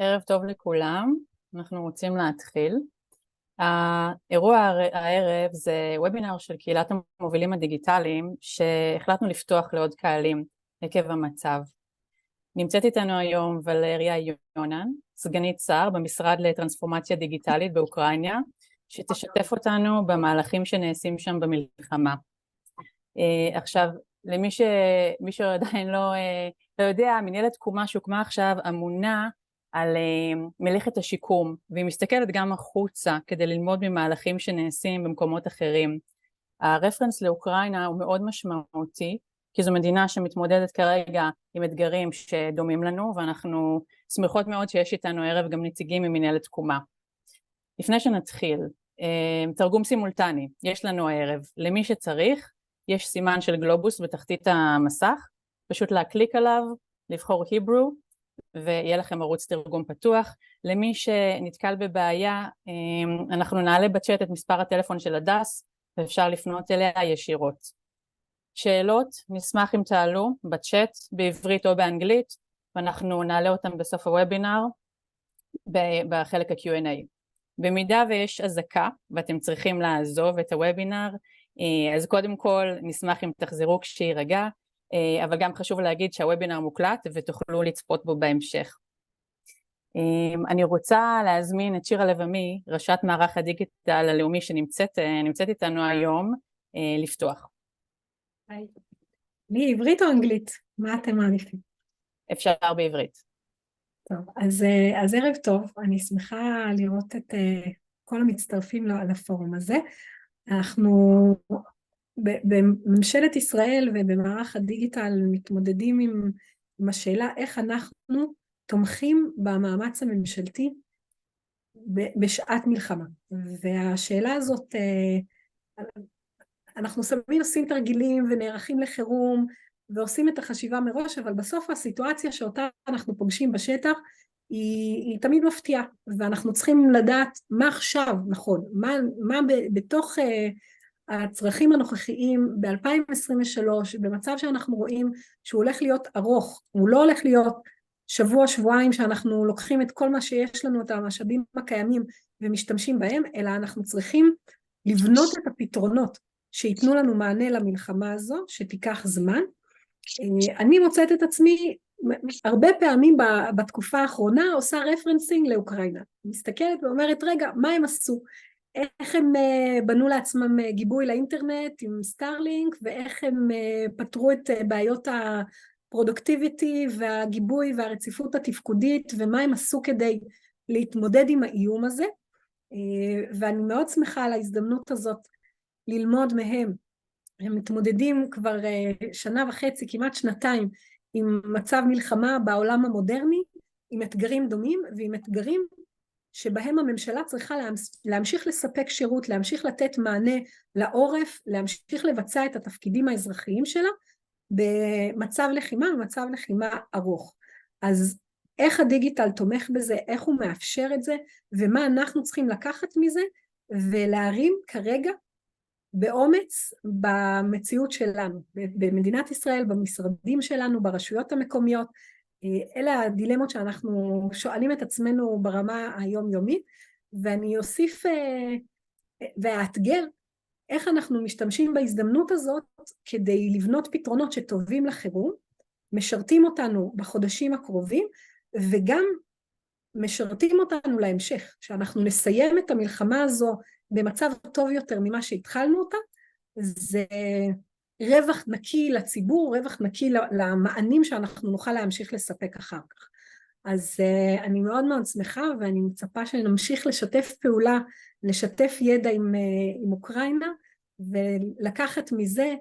ערב טוב לכולם, אנחנו רוצים להתחיל. האירוע הערב זה וובינר של קהילת המובילים הדיגיטליים שהחלטנו לפתוח לעוד קהלים עקב המצב. נמצאת איתנו היום ולריה איונאן, סגנית שר במשרד לטרנספורמציה דיגיטלית באוקראינה, שתשתף אותנו במהלכים שנעשים שם במלחמה. עכשיו, למי שעדיין לא יודע, מנהלת תקומה שהוקמה עכשיו אמונה על מלאכת השיקום, והיא מסתכלת גם החוצה כדי ללמוד ממהלכים שנעשים במקומות אחרים. הרפרנס לאוקראינה הוא מאוד משמעותי, כי זו מדינה שמתמודדת כרגע עם אתגרים שדומים לנו, ואנחנו שמחות מאוד שיש איתנו ערב גם נציגים ממנהלת תקומה. לפני שנתחיל, תרגום סימולטני, יש לנו הערב. למי שצריך, יש סימן של גלובוס בתחתית המסך, פשוט להקליק עליו, לבחור היברו, ויהיה לכם ערוץ תרגום פתוח. למי שנתקל בבעיה, אנחנו נעלה בצ'אט את מספר הטלפון של הדס, ואפשר לפנות אליה ישירות. שאלות, נשמח אם תעלו בצ'אט, בעברית או באנגלית, ואנחנו נעלה אותם בסוף הוובינר, בחלק ה-Q&A. במידה ויש אזעקה, ואתם צריכים לעזוב את הוובינר, אז קודם כל נשמח אם תחזרו כשירגע, אבל גם חשוב להגיד שהוובינר מוקלט ותוכלו לצפות בו בהמשך. אני רוצה להזמין את שירה לבמי, ראשת מערך הדיגיטל הלאומי שנמצאת איתנו היום, לפתוח. היי. מי עברית או אנגלית? מה אתם מעדיפים? אפשר בעברית. טוב, אז ערב טוב, אני שמחה לראות את כל המצטרפים לפורום הזה. אנחנו בממשלת ישראל ובמערך הדיגיטל מתמודדים עם השאלה איך אנחנו תומכים במאמץ הממשלתי בשעת מלחמה. והשאלה הזאת, אנחנו עושים תרגילים ונערכים לחירום ועושים את החשיבה מראש, אבל בסוף הסיטואציה שאותה אנחנו פוגשים בשטח היא תמיד מפתיעה, ואנחנו צריכים לדעת מה עכשיו נכון, מה בתוך הצרכים הנוכחיים ב-2023, במצב שאנחנו רואים שהוא הולך להיות ארוך, הוא לא הולך להיות שבוע, שבועיים שאנחנו לוקחים את כל מה שיש לנו, את המשאבים הקיימים ומשתמשים בהם, אלא אנחנו צריכים לבנות את הפתרונות שיתנו לנו מענה למלחמה הזו, שתיקח זמן. אני מוצאת את עצמי הרבה פעמים בתקופה האחרונה עושה רפרנסינג לאוקראינה, מסתכלת ואומרת רגע מה הם עשו, איך הם בנו לעצמם גיבוי לאינטרנט עם סטארלינק, ואיך הם פתרו את בעיות הפרודוקטיביטי והגיבוי והרציפות התפקודית, ומה הם עשו כדי להתמודד עם האיום הזה. ואני מאוד שמחה על ההזדמנות הזאת ללמוד מהם. הם מתמודדים כבר שנה וחצי, כמעט שנתיים, עם מצב מלחמה בעולם המודרני, עם אתגרים דומים ועם אתגרים שבהם הממשלה צריכה להמשיך לספק שירות, להמשיך לתת מענה לעורף, להמשיך לבצע את התפקידים האזרחיים שלה במצב לחימה ארוך. אז איך הדיגיטל תומך בזה, איך הוא מאפשר את זה, ומה אנחנו צריכים לקחת מזה, ולהרים כרגע באומץ במציאות שלנו, במדינת ישראל, במשרדים שלנו, ברשויות המקומיות. אלה הדילמות שאנחנו שואלים את עצמנו ברמה היומיומית, ואני אוסיף ואאתגר איך אנחנו משתמשים בהזדמנות הזאת כדי לבנות פתרונות שטובים לחירום, משרתים אותנו בחודשים הקרובים, וגם משרתים אותנו להמשך, שאנחנו נסיים את המלחמה הזו במצב טוב יותר ממה שהתחלנו אותה. זה רווח נקי לציבור, רווח נקי למענים שאנחנו נוכל להמשיך לספק אחר כך. אז אני מאוד מאוד שמחה, ואני מצפה שנמשיך לשתף פעולה, לשתף ידע עם אוקראינה, ולקחת מזה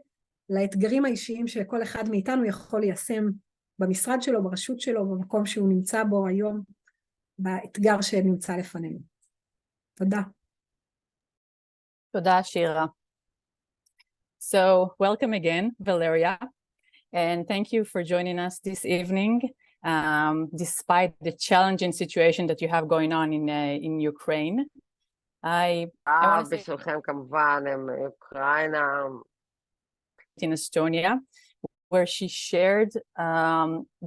לאתגרים האישיים שכל אחד מאיתנו יכול ליישם במשרד שלו, ברשות שלו, במקום שהוא נמצא בו היום, באתגר שנמצא לפנינו. תודה. תודה, שירה. So, welcome again, Valeria, and thank you for joining us this evening, despite the challenging situation that you have going on in Ukraine. בשבילכם כמובן, אוקראינה. In Estonia, where she shared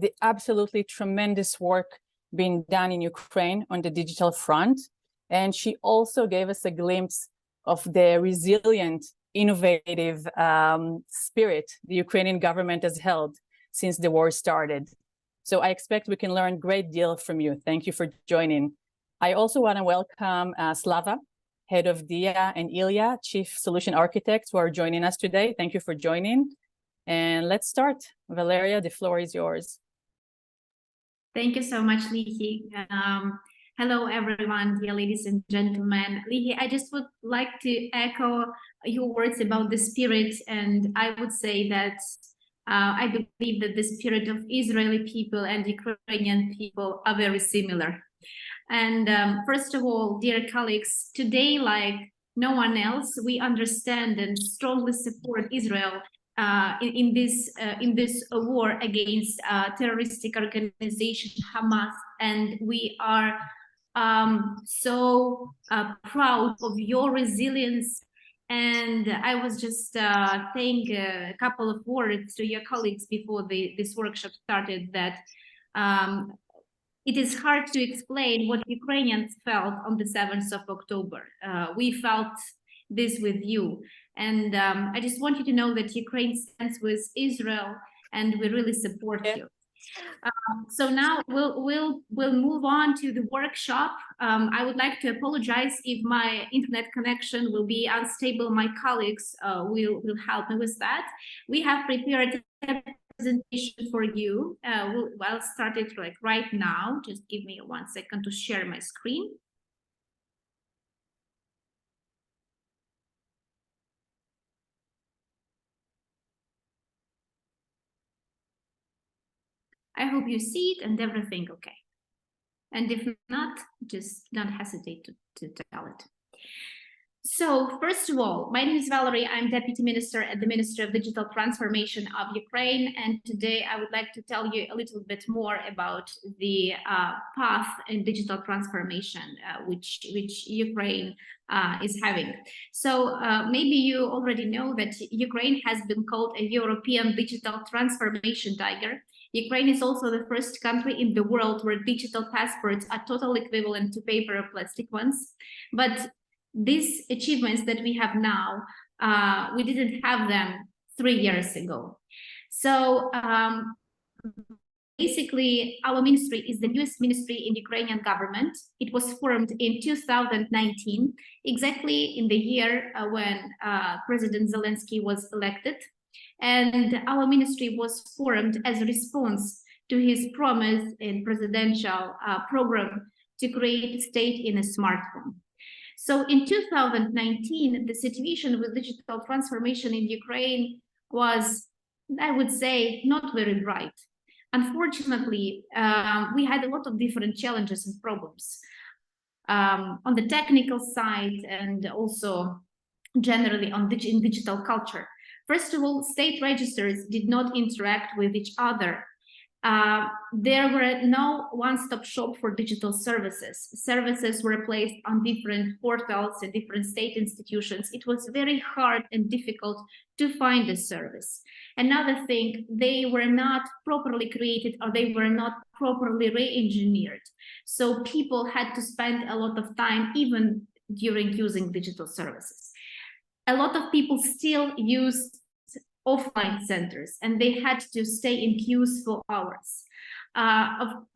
the absolutely tremendous work being done in Ukraine on the digital front. And she also gave us a glimpse of the resilient, innovative spirit the Ukrainian government has held since the war started. So I expect we can learn a great deal from you. Thank you for joining. I also want to welcome Slava, head of DIA, and Ilya, chief solution architects, who are joining us today. Thank you for joining. And let's start. Valeria, the floor is yours. Thank you so much, Lihi. Hello, everyone, dear ladies and gentlemen. Lihi, I just would like to echo your words about the spirit, and I would say that I believe that the spirit of Israeli people and Ukrainian people are very similar. And first of all, dear colleagues, today, like no one else, we understand and strongly support Israel in this war against terroristic organization Hamas, and we are so proud of your resilience. And I was just saying a couple of words to your colleagues before this workshop started that it is hard to explain what Ukrainians felt on the 7th of October. We felt this with you. And I just want you to know that Ukraine stands with Israel and we really support you. So now we'll move on to the workshop. I would like to apologize if my internet connection will be unstable. My colleagues will help me with that. We have prepared a presentation for you. I'll start it like right now. Just give me 1 second to share my screen. I hope you see it and everything okay. And if not, just don't hesitate to tell it. So first of all, my name is Valeria. I'm Deputy Minister at the Ministry of Digital Transformation of Ukraine. And today I would like to tell you a little bit more about the path in digital transformation, which Ukraine is having. So maybe you already know that Ukraine has been called a European digital transformation tiger. Ukraine is also the first country in the world where digital passports are totally equivalent to paper or plastic ones. But these achievements that we have now, we didn't have them 3 years ago. So basically, our ministry is the newest ministry in Ukrainian government. It was formed in 2019, exactly in the year when President Zelensky was elected. And our ministry was formed as a response to his promise in presidential program to create a state in a smartphone. So in 2019, the situation with digital transformation in Ukraine was, I would say, not very bright. Unfortunately, we had a lot of different challenges and problems on the technical side and also generally in digital culture. First of all, state registers did not interact with each other. There were no one-stop shop for digital services. Services were placed on different portals and different state institutions. It was very hard and difficult to find a service. Another thing, they were not properly created or they were not properly re-engineered. So people had to spend a lot of time even during using digital services. A lot of people still use offline centers and they had to stay in queues for hours.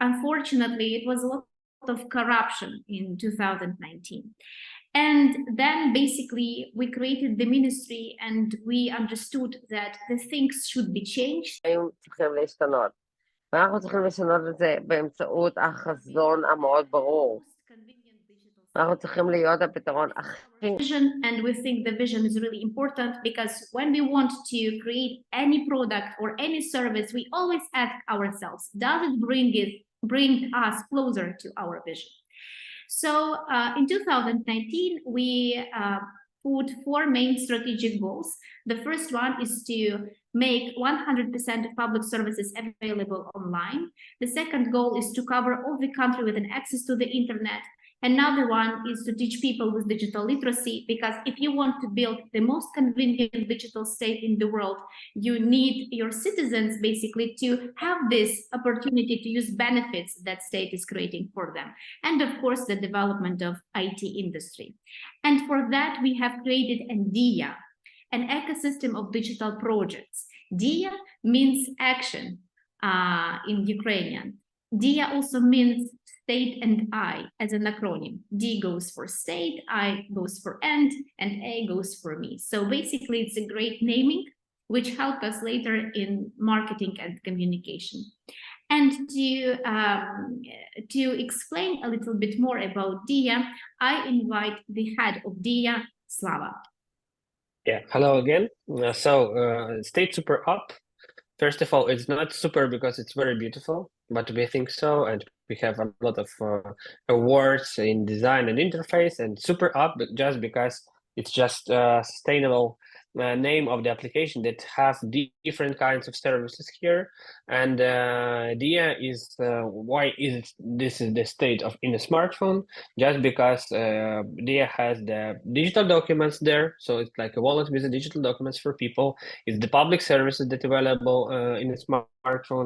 Unfortunately, it was a lot of corruption in 2019. And then basically we created the ministry and we understood that the things should be changed. ואנחנו צריכים לשנות את זה באמצעות החזון המאוד ברור. אנחנו צריכים להיות הפתרון הכי... And we think the vision is really important because when we want to create any product or any service, we always ask ourselves, does it bring us closer to our vision? So in 2019, we put 4 main strategic goals. The first one is to make 100% of public services available online. The second goal is to cover all the country with an access to the internet. Another one is to teach people with digital literacy, because if you want to build the most convenient digital state in the world, you need your citizens basically to have this opportunity to use benefits that state is creating for them. And of course, the development of IT industry. And for that, we have created an DIA, an ecosystem of digital projects. DIA means action in Ukrainian. DIA also means state and I as an acronym. D goes for state, I goes for and A goes for me. So basically it's a great naming, which helped us later in marketing and communication. And to explain a little bit more about DIA, I invite the head of DIA, Slava. Yeah, hello again. State Super Up. First of all, it's not super because it's very beautiful, but we think so, and we have a lot of awards in design and interface, and Super Up just because it's just a sustainable name of the application that has different kinds of services here. And DIA is why is this is the state of in a smartphone, just because DIA has the digital documents there, so it's like a wallet with the digital documents for people. It's the public services that are available in a smartphone.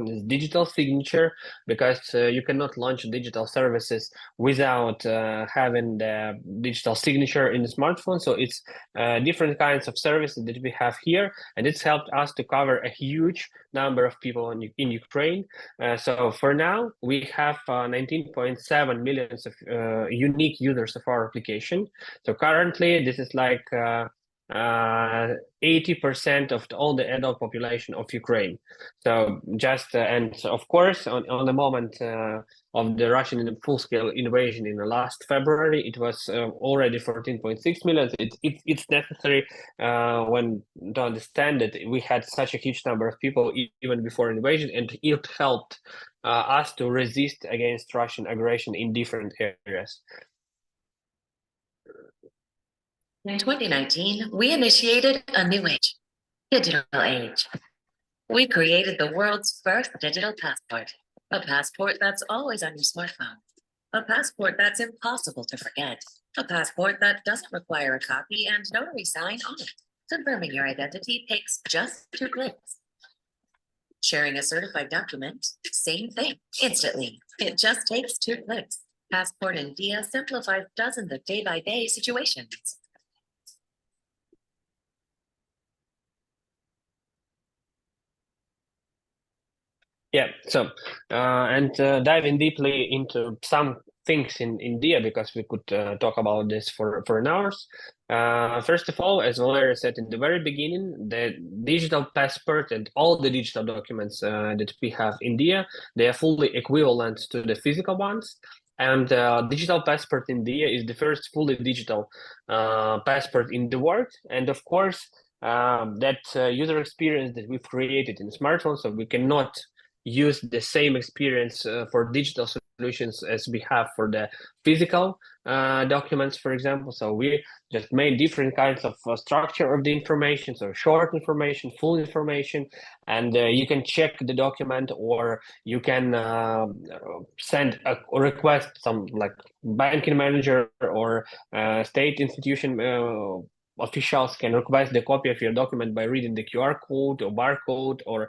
Is digital signature, because you cannot launch digital services without having the digital signature in the smartphone. So it's different kinds of services that we have here, and it's helped us to cover a huge number of people in Ukraine. So for now, we have 19.7 million of unique users of our application. So currently, this is like 80% of all the adult population of Ukraine. So just and of course, on the moment of the Russian full-scale invasion in the last February, it was already 14.6 million. It's necessary when to understand that we had such a huge number of people even before invasion, and it helped us to resist against Russian aggression in different areas. In 2019, we initiated a new age, digital age. We created the world's first digital passport, a passport that's always on your smartphone, a passport that's impossible to forget, a passport that doesn't require a copy and notary sign on it. Confirming your identity takes just 2 clicks. Sharing a certified document, same thing, instantly. It just takes 2 clicks. Passport and DIA simplifies dozens of day-by-day situations. Yeah, so diving deeply into some things in India, because we could talk about this for an hours. First of all, as Valeria said in the very beginning, the digital passport and all the digital documents that we have in India, they are fully equivalent to the physical ones. And digital passport in India is the first fully digital passport in the world. And of course, that user experience that we've created in smartphones, so we cannot use the same experience for digital solutions as we have for the physical documents, for example. So we just made different kinds of structure of the information, so short information, full information, and you can check the document, or you can send a request, some like banking manager or state institution officials can request the copy of your document by reading the QR code or barcode, or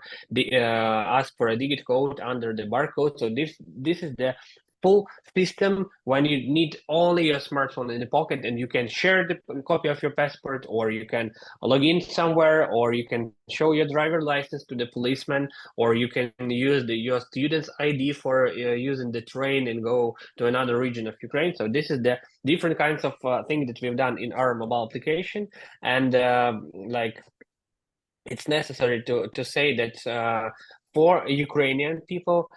ask for a digit code under the barcode. So this is the full system when you need only your smartphone in the pocket, and you can share the copy of your passport, or you can log in somewhere, or you can show your driver license to the policeman, or you can use your student's ID for using the train and go to another region of Ukraine. So this is the different kinds of things that we've done in our mobile application. And like, it's necessary to say that for Ukrainian people,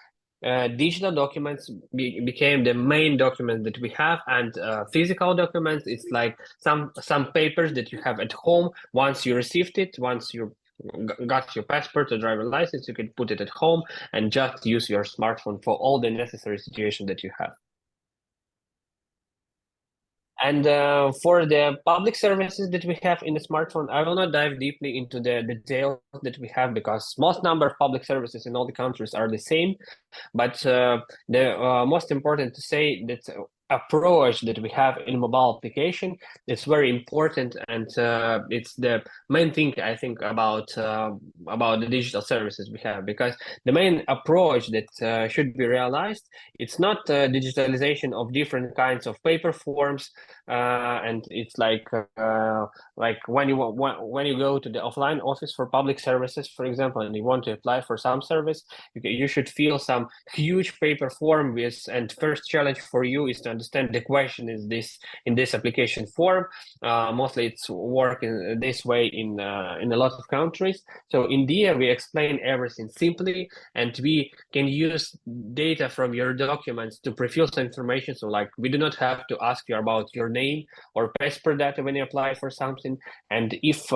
digital documents became the main document that we have, and physical documents, it's like some papers that you have at home. Once you received it, once you got your passport or driver license, you can put it at home and just use your smartphone for all the necessary situations that you have. And for the public services that we have in the smartphone, I will not dive deeply into the details that we have, because most number of public services in all the countries are the same. But the most important to say that approach that we have in mobile application, it's very important, and it's the main thing I think about the digital services we have, because the main approach that should be realized, it's not digitalization of different kinds of paper forms, and it's like when you go to the offline office for public services, for example, and you want to apply for some service, you should fill some huge paper form with, and first challenge for you is to understand the question is this in this application form. Mostly it's working this way in a lot of countries. So in Dia we explain everything simply, and we can use data from your documents to pre-fill some information. So like we do not have to ask you about your name or passport data when you apply for something. And if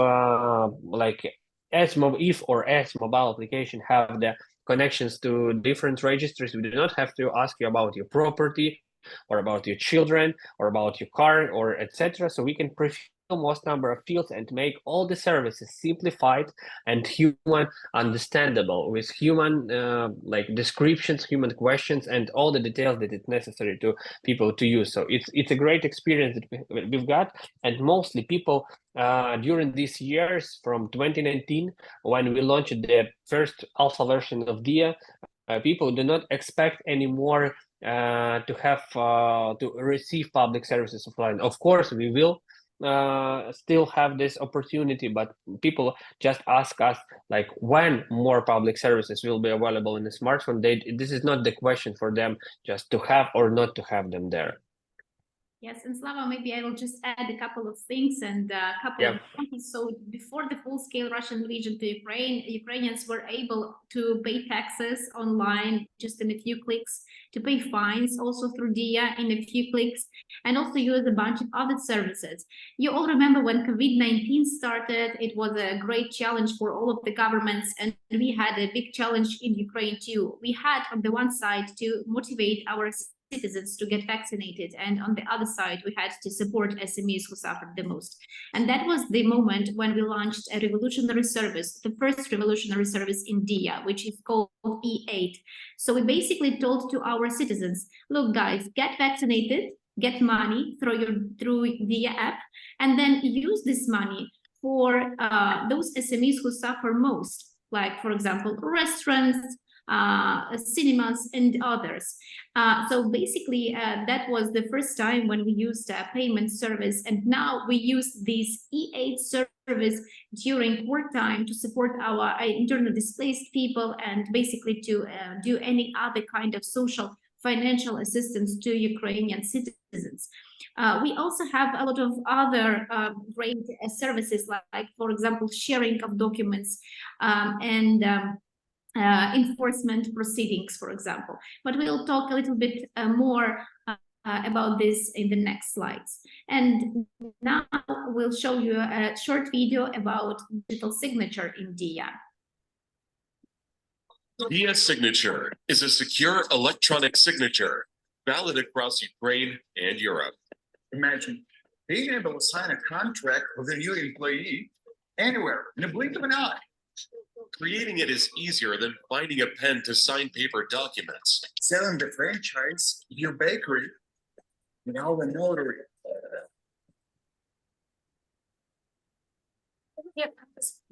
as mobile application have the connections to different registries, we do not have to ask you about your property or about your children or about your car or etc. So we can pre-fill most number of fields and make all the services simplified and human understandable, with human descriptions, human questions, and all the details that it's necessary to people to use. So it's a great experience that we've got, and mostly people during these years from 2019, when we launched the first alpha version of Dia, people do not expect anymore to have to receive public services offline. Of course, we will still have this opportunity, but people just ask us like when more public services will be available in the smartphone. This is not the question for them, just to have or not to have them there. Yes, and Slava, maybe I will just add a couple of things and a couple of points. So before the full-scale Russian invasion to Ukraine, Ukrainians were able to pay taxes online just in a few clicks, to pay fines also through Dia in a few clicks, and also use a bunch of other services. You all remember when COVID-19 started, it was a great challenge for all of the governments, and we had a big challenge in Ukraine too. We had on the one side to motivate our citizens to get vaccinated, and on the other side we had to support SMEs who suffered the most. And that was the moment when we launched a revolutionary service, the first revolutionary service in Dia, which is called E8. So we basically told to our citizens, look guys, get vaccinated, get money through Dia app, and then use this money for those SMEs who suffer most, like for example restaurants, cinemas, and others. So basically that was the first time when we used a payment service, and now we use this E8 service during wartime to support our internally displaced people, and basically to do any other kind of social financial assistance to Ukrainian citizens. We also have a lot of other great services, like for example sharing of documents and enforcement proceedings, for example. But we'll talk a little bit more about this in the next slides. And now we'll show you a short video about digital signature in Dia. Dia Signature is a secure electronic signature valid across Ukraine and Europe. Imagine being able to sign a contract with a new employee anywhere in a blink of an eye. Creating it is easier than finding a pen to sign paper documents. Selling the franchise of your bakery without a notary.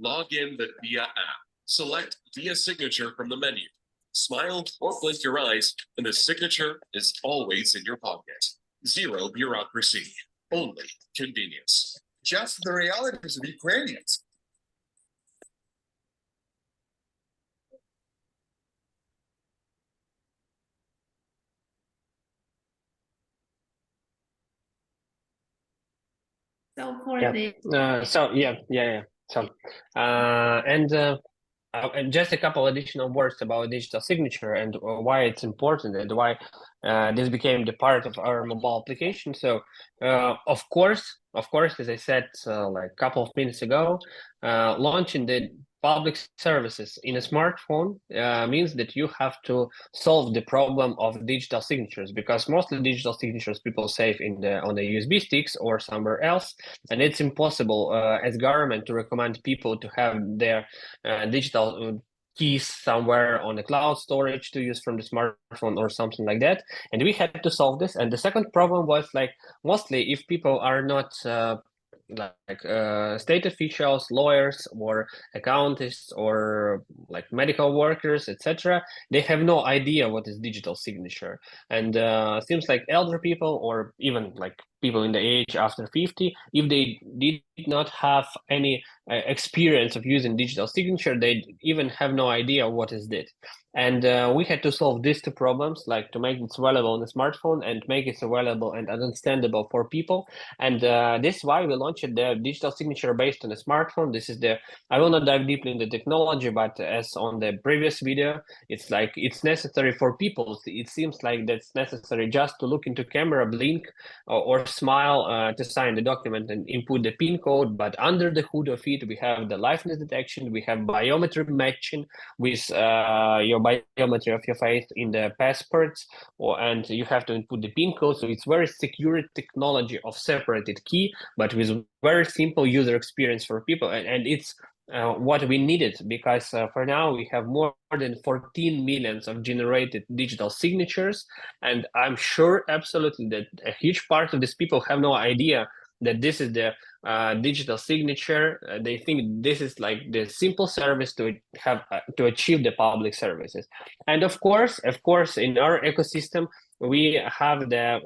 Log in the Dia app. Select Dia Signature from the menu. Smile or blink your eyes, and the signature is always in your pocket. Zero bureaucracy, only convenience. Just the realities of Ukrainians. So for just a couple additional words about digital signature and why it's important and why this became the part of our mobile application. So of course, as I said like a couple of minutes ago, launching the public services in a smartphone means that you have to solve the problem of digital signatures, because mostly digital signatures people save on the USB sticks or somewhere else, and it's impossible as government to recommend people to have their digital keys somewhere on the cloud storage to use from the smartphone or something like that. And we had to solve this. And the second problem was like, mostly if people are not state officials, lawyers, or accountants, or like medical workers, etc., they have no idea what is digital signature. And seems like elder people, or even like people in the age after 50, if they did not have any experience of using digital signature, they even have no idea what is it. And we had to solve these two problems, like to make it available on the smartphone and make it available and understandable for people. And this is why we launched the digital signature based on a smartphone. This is I will not dive deeply in the technology, but as on the previous video, it's like it's necessary for people. It seems like that's necessary just to look into camera, blink, or smile to sign the document and input the PIN code. But under the hood of it, we have the liveness detection, we have biometric matching with your biometry of your face in the passports, and you have to input the PIN code. So it's very secure technology of separated key, but with very simple user experience for people. And it's what we needed, because for now we have more than 14 millions of generated digital signatures. And I'm sure absolutely that a huge part of these people have no idea that this is the digital signature. They think this is like the simple service to have to achieve the public services. And of course, in our ecosystem, we have the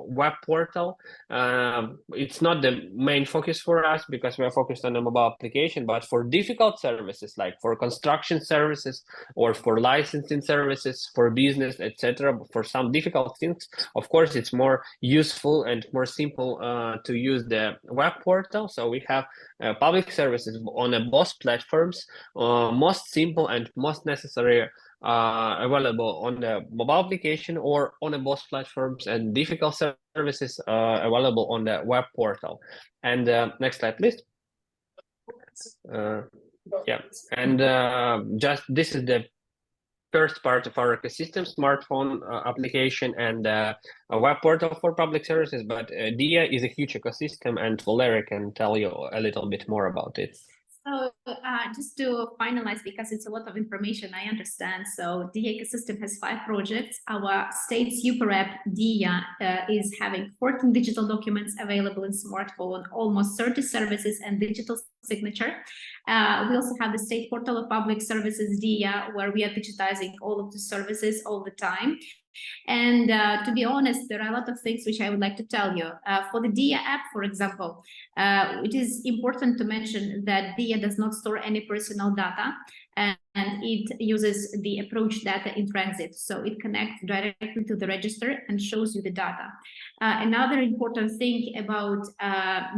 web portal. It's not the main focus for us because we are focused on the mobile application, but for difficult services like for construction services or for licensing services, for business, etc., for some difficult things, of course, it's more useful and more simple to use the web portal. So we have public services on both platforms, most simple and most necessary available on the mobile application or on the both platforms, and difficult services available on the web portal. And next slide, please. Yeah, and just this is the first part of our ecosystem, smartphone application and a web portal for public services. But DIA is a huge ecosystem, and Valeria can tell you a little bit more about it. So just to finalize, because it's a lot of information, I understand. So the ecosystem has 5 projects. Our state super app, DIA, is having 14 digital documents available in smartphone, almost 30 services and digital signature. We also have the state portal of public services, DIA, where we are digitizing all of the services all the time. And to be honest, there are a lot of things which I would like to tell you. For the DIA app, for example, it is important to mention that DIA does not store any personal data, and it uses the approach data in transit. So it connects directly to the register and shows you the data. Another important thing about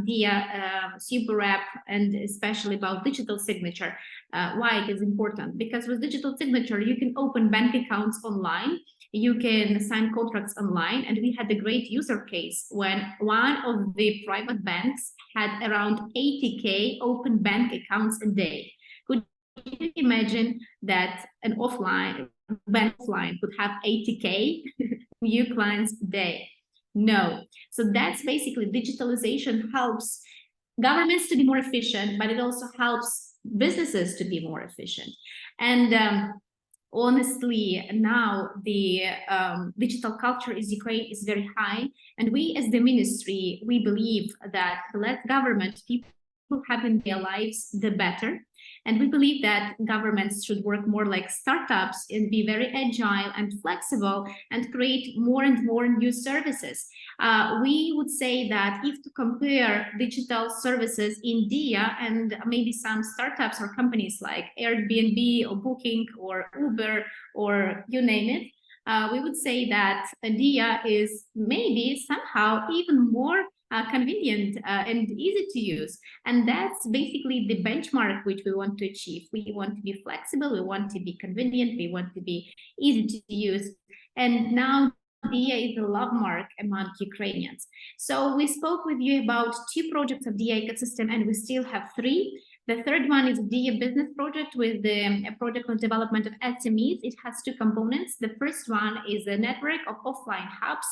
DIA super app, and especially about digital signature, why it is important, because with digital signature, you can open bank accounts online, you can sign contracts online, and we had a great user case when one of the private banks had around 80K open bank accounts a day. Could you imagine that an bank offline could have 80K new clients a day? No. So that's basically digitalization helps governments to be more efficient, but it also helps businesses to be more efficient. And honestly, now the digital culture in Ukraine is very high, and we as the ministry, we believe that the less government people have in their lives, the better. And we believe that governments should work more like startups and be very agile and flexible and create more and more new services. We would say that if to compare digital services in DIA and maybe some startups or companies like Airbnb or Booking or Uber or you name it, we would say that DIA is maybe somehow even more convenient and easy to use. And that's basically the benchmark which we want to achieve. We want to be flexible, we want to be convenient, we want to be easy to use. And now DIA is a love mark among Ukrainians. So we spoke with you about 2 projects of DIA ecosystem, and we still have 3. The third one is DIA business project with the project on development of SMEs. It has 2 components. The first one is a network of offline hubs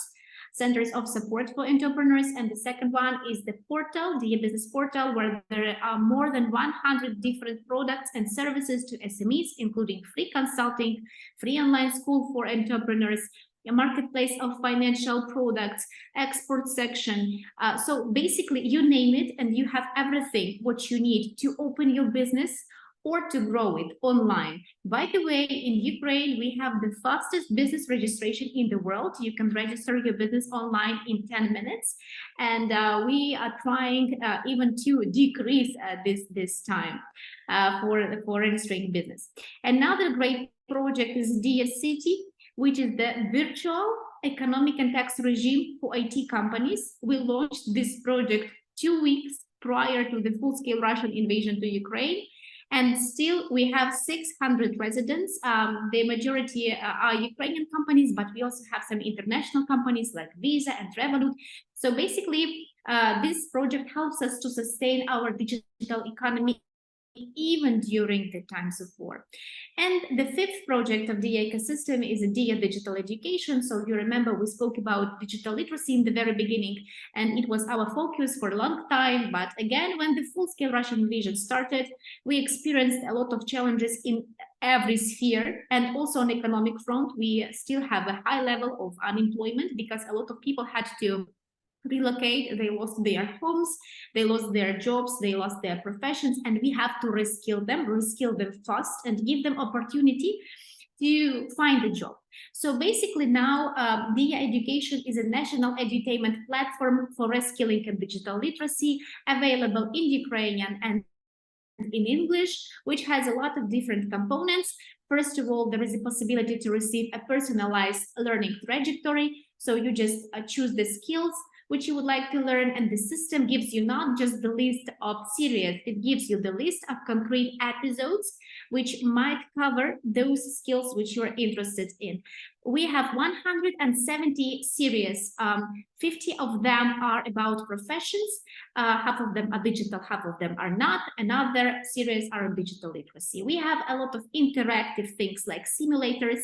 centers of support for entrepreneurs. And the second one is the portal, the business portal, where there are more than 100 different products and services to SMEs, including free consulting, free online school for entrepreneurs, a marketplace of financial products, export section. So basically you name it and you have everything what you need to open your business or to grow it online. By the way, in Ukraine, we have the fastest business registration in the world. You can register your business online in 10 minutes. And we are trying even to decrease this time for registering business. Another great project is Dia City, which is the virtual economic and tax regime for IT companies. We launched this project 2 weeks prior to the full-scale Russian invasion to Ukraine. And still we have 600 residents. The majority are Ukrainian companies, but we also have some international companies like Visa and Revolut. So basically, this project helps us to sustain our digital economy even during the times of war. And the fifth project of the ecosystem is a DIA digital education. So you remember we spoke about digital literacy in the very beginning, and it was our focus for a long time. But again, when the full-scale Russian invasion started, we experienced a lot of challenges in every sphere, and also on economic front, we still have a high level of unemployment because a lot of people had to relocate, they lost their homes, they lost their jobs, they lost their professions, and we have to reskill them fast and give them opportunity to find a job. So basically now DIA Education is a national edutainment platform for reskilling and digital literacy, available in Ukrainian and in English, which has a lot of different components. First of all, there is a possibility to receive a personalized learning trajectory. So you just choose the skills which you would like to learn, and the system gives you not just the list of series, it gives you the list of concrete episodes which might cover those skills which you're interested in. We have 170 series, 50 of them are about professions, half of them are digital, half of them are not, another series are on digital literacy. We have a lot of interactive things like simulators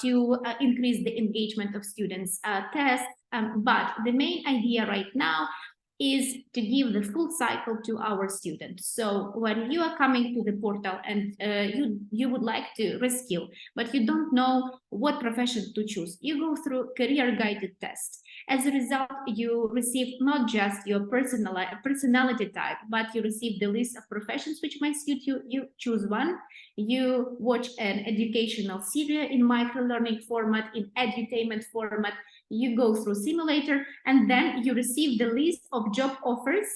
to increase the engagement of students, tests, but the main idea right now is to give the full cycle to our students. So when you are coming to the portal and you would like to reskill, but you don't know what profession to choose, you go through career guided test. As a result, you receive not just your personality type, but you receive the list of professions which might suit you. You choose one, you watch an educational series in micro-learning format, in edutainment format, you go through simulator, and then you receive the list of job offers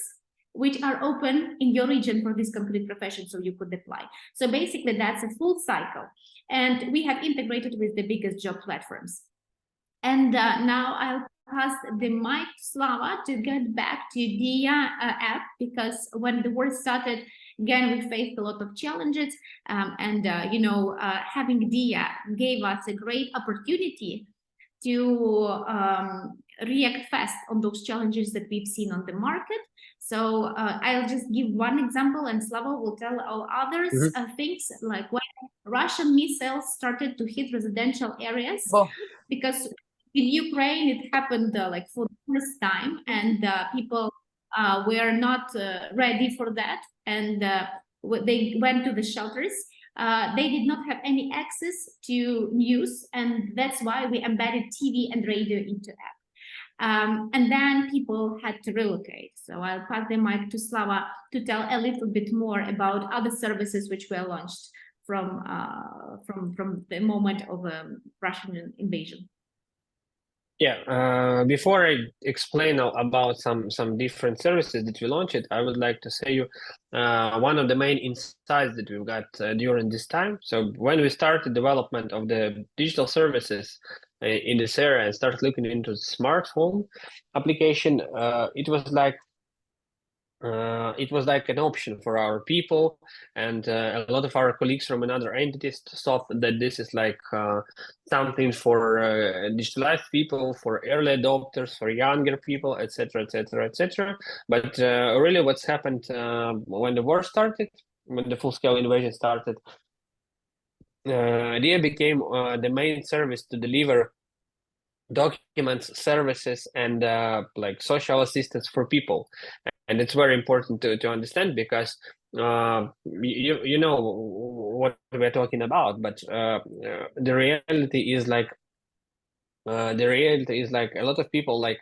which are open in your region for this concrete profession, so you could apply. So basically that's a full cycle, and we have integrated with the biggest job platforms. And now I'll pass the mic to Slava to get back to DIA app, because when the war started, again, we faced a lot of challenges, having DIA gave us a great opportunity to react fast on those challenges that we've seen on the market. So I'll just give one example, and Slava will tell all others things, like when Russian missiles started to hit residential areas, because in Ukraine it happened like for the first time, and people were not ready for that, and they went to the shelters. They did not have any access to news, and that's why we embedded TV and radio into app. And then people had to relocate. So I'll pass the mic to Slava to tell a little bit more about other services which were launched from the moment of Russian invasion. Yeah, before I explain about some different services that we launched, I would like to say you one of the main insights that we've got during this time. So when we started development of the digital services in this area and started looking into smartphone application, it was like an option for our people, and a lot of our colleagues from another entities thought that this is like something for digitalized people, for early adopters, for younger people, etc., etc., etc. But really, what's happened when the war started, when the full-scale invasion started, DIA became the main service to deliver documents, services, and like social assistance for people. And it's very important to understand, because you know what we're talking about, but the reality is like a lot of people like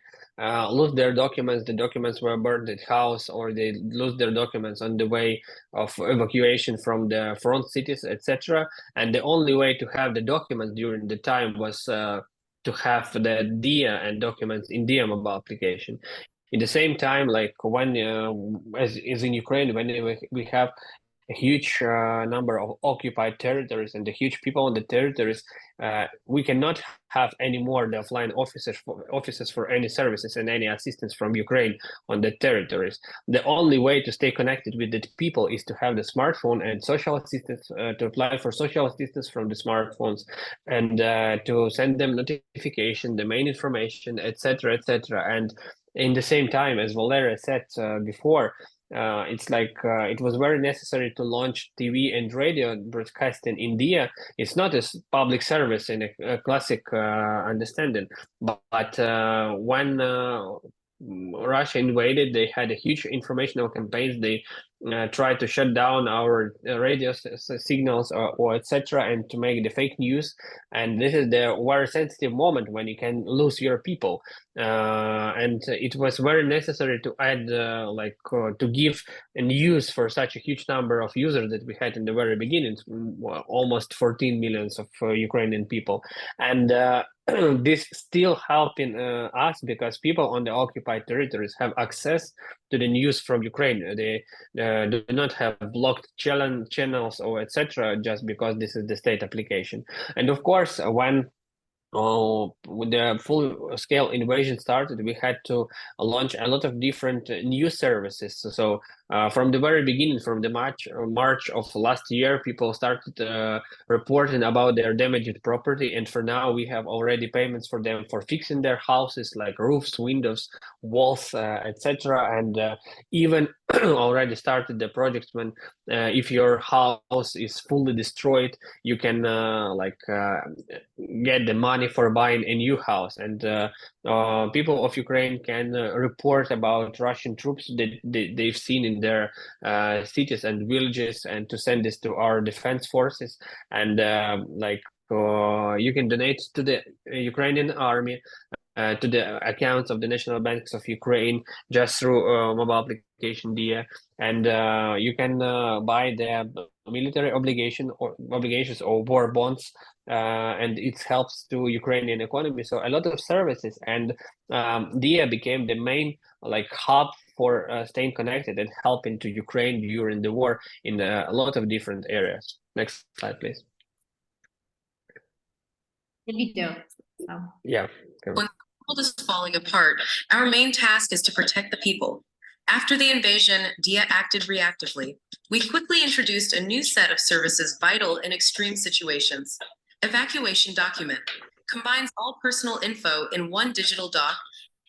lose their documents. The documents were burned at house, or they lose their documents on the way of evacuation from the front cities, etc. And the only way to have the documents during the time was to have the DIA and documents in DIA mobile application. In the same time, like when as in Ukraine, when we have a huge number of occupied territories and the huge people on the territories, we cannot have any more the offline offices for any services and any assistance from Ukraine on the territories. The only way to stay connected with the people is to have the smartphone and social assistance, to apply for social assistance from the smartphones, and to send them notification, the main information, etc., etc. And in the same time, as Valeria said before, it's like it was very necessary to launch TV and radio broadcasting in India. It's not a public service in a classic understanding, but when Russia invaded, they had a huge informational campaigns. They tried to shut down our radio signals or etc., and to make the fake news. And this is the very sensitive moment when you can lose your people. And it was very necessary to add to give a news for such a huge number of users that we had in the very beginning, almost 14 millions of Ukrainian people. And this still helping us, because people on the occupied territories have access to the news from Ukraine. They do not have blocked channels or etc., just because this is the state application. And of course, when when the full-scale invasion started, we had to launch a lot of different news services. So from the very beginning, from the March of last year, people started reporting about their damaged property, and for now we have already payments for them for fixing their houses, like roofs, windows, walls, etc. And even already started the projects when if your house is fully destroyed, you can get the money for buying a new house. And people of Ukraine can report about Russian troops that they've seen in their cities and villages, and to send this to our defense forces. And you can donate to the Ukrainian army, to the accounts of the national banks of Ukraine, just through mobile application DIA. And you can buy the military obligations or war bonds, and it helps to Ukrainian economy. So a lot of services, and DIA became the main hub for staying connected and helping to Ukraine during the war in a lot of different areas. Next slide, please. The video. So. Yeah. When the world is falling apart, our main task is to protect the people. After the invasion, DIA acted reactively. We quickly introduced a new set of services vital in extreme situations. Evacuation Document combines all personal info in one digital doc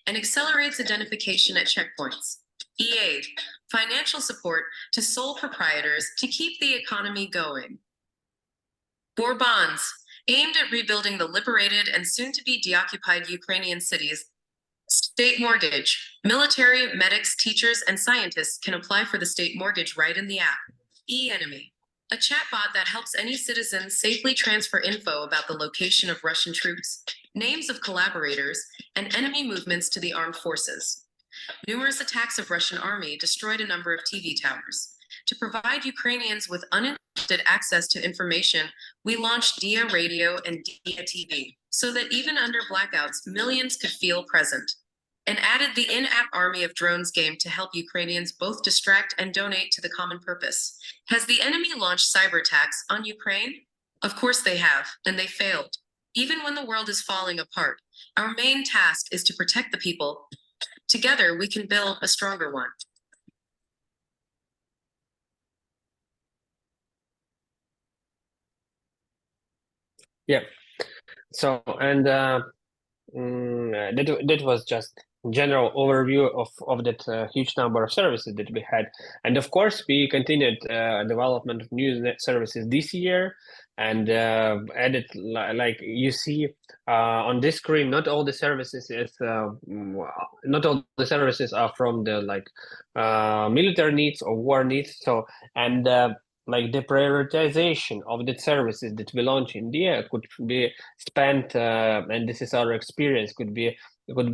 and accelerates identification at checkpoints. E-Aid, financial support to sole proprietors to keep the economy going. War Bonds, aimed at rebuilding the liberated and soon-to-be deoccupied Ukrainian cities. State mortgage. Military, medics, teachers, and scientists can apply for the state mortgage right in the app. E-Enemy, a chatbot that helps any citizen safely transfer info about the location of Russian troops, names of collaborators, and enemy movements to the armed forces. Numerous attacks of Russian army destroyed a number of TV towers. To provide Ukrainians with uninterrupted access to information, we launched DIA Radio and DIA TV, so that even under blackouts, millions could feel present. And added the in-app Army of Drones game to help Ukrainians both distract and donate to the common purpose. Has the enemy launched cyber attacks on Ukraine? Of course they have, and they failed. Even when the world is falling apart, our main task is to protect the people. Together, we can build a stronger one. Yeah. So, and that was just general overview of that huge number of services that we had. And of course, we continued development of new services this year and added, like you see on this screen, not all the services are from the military needs or war needs. So, and like the prioritization of the services that we launch in India could be spent, and this is our experience, could be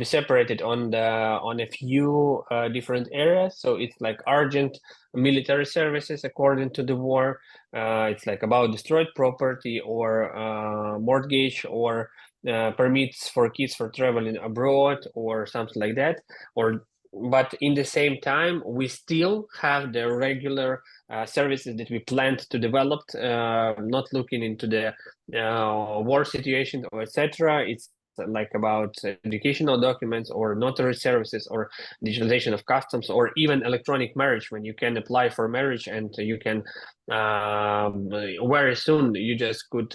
separated on a few different areas. So it's like urgent military services according to the war. It's like about destroyed property or mortgage or permits for kids for traveling abroad or something like that. But in the same time, we still have the regular services that we planned to develop, not looking into the war situation or etc. It's like about educational documents or notary services or digitalization of customs or even electronic marriage, when you can apply for marriage and you can very soon you just could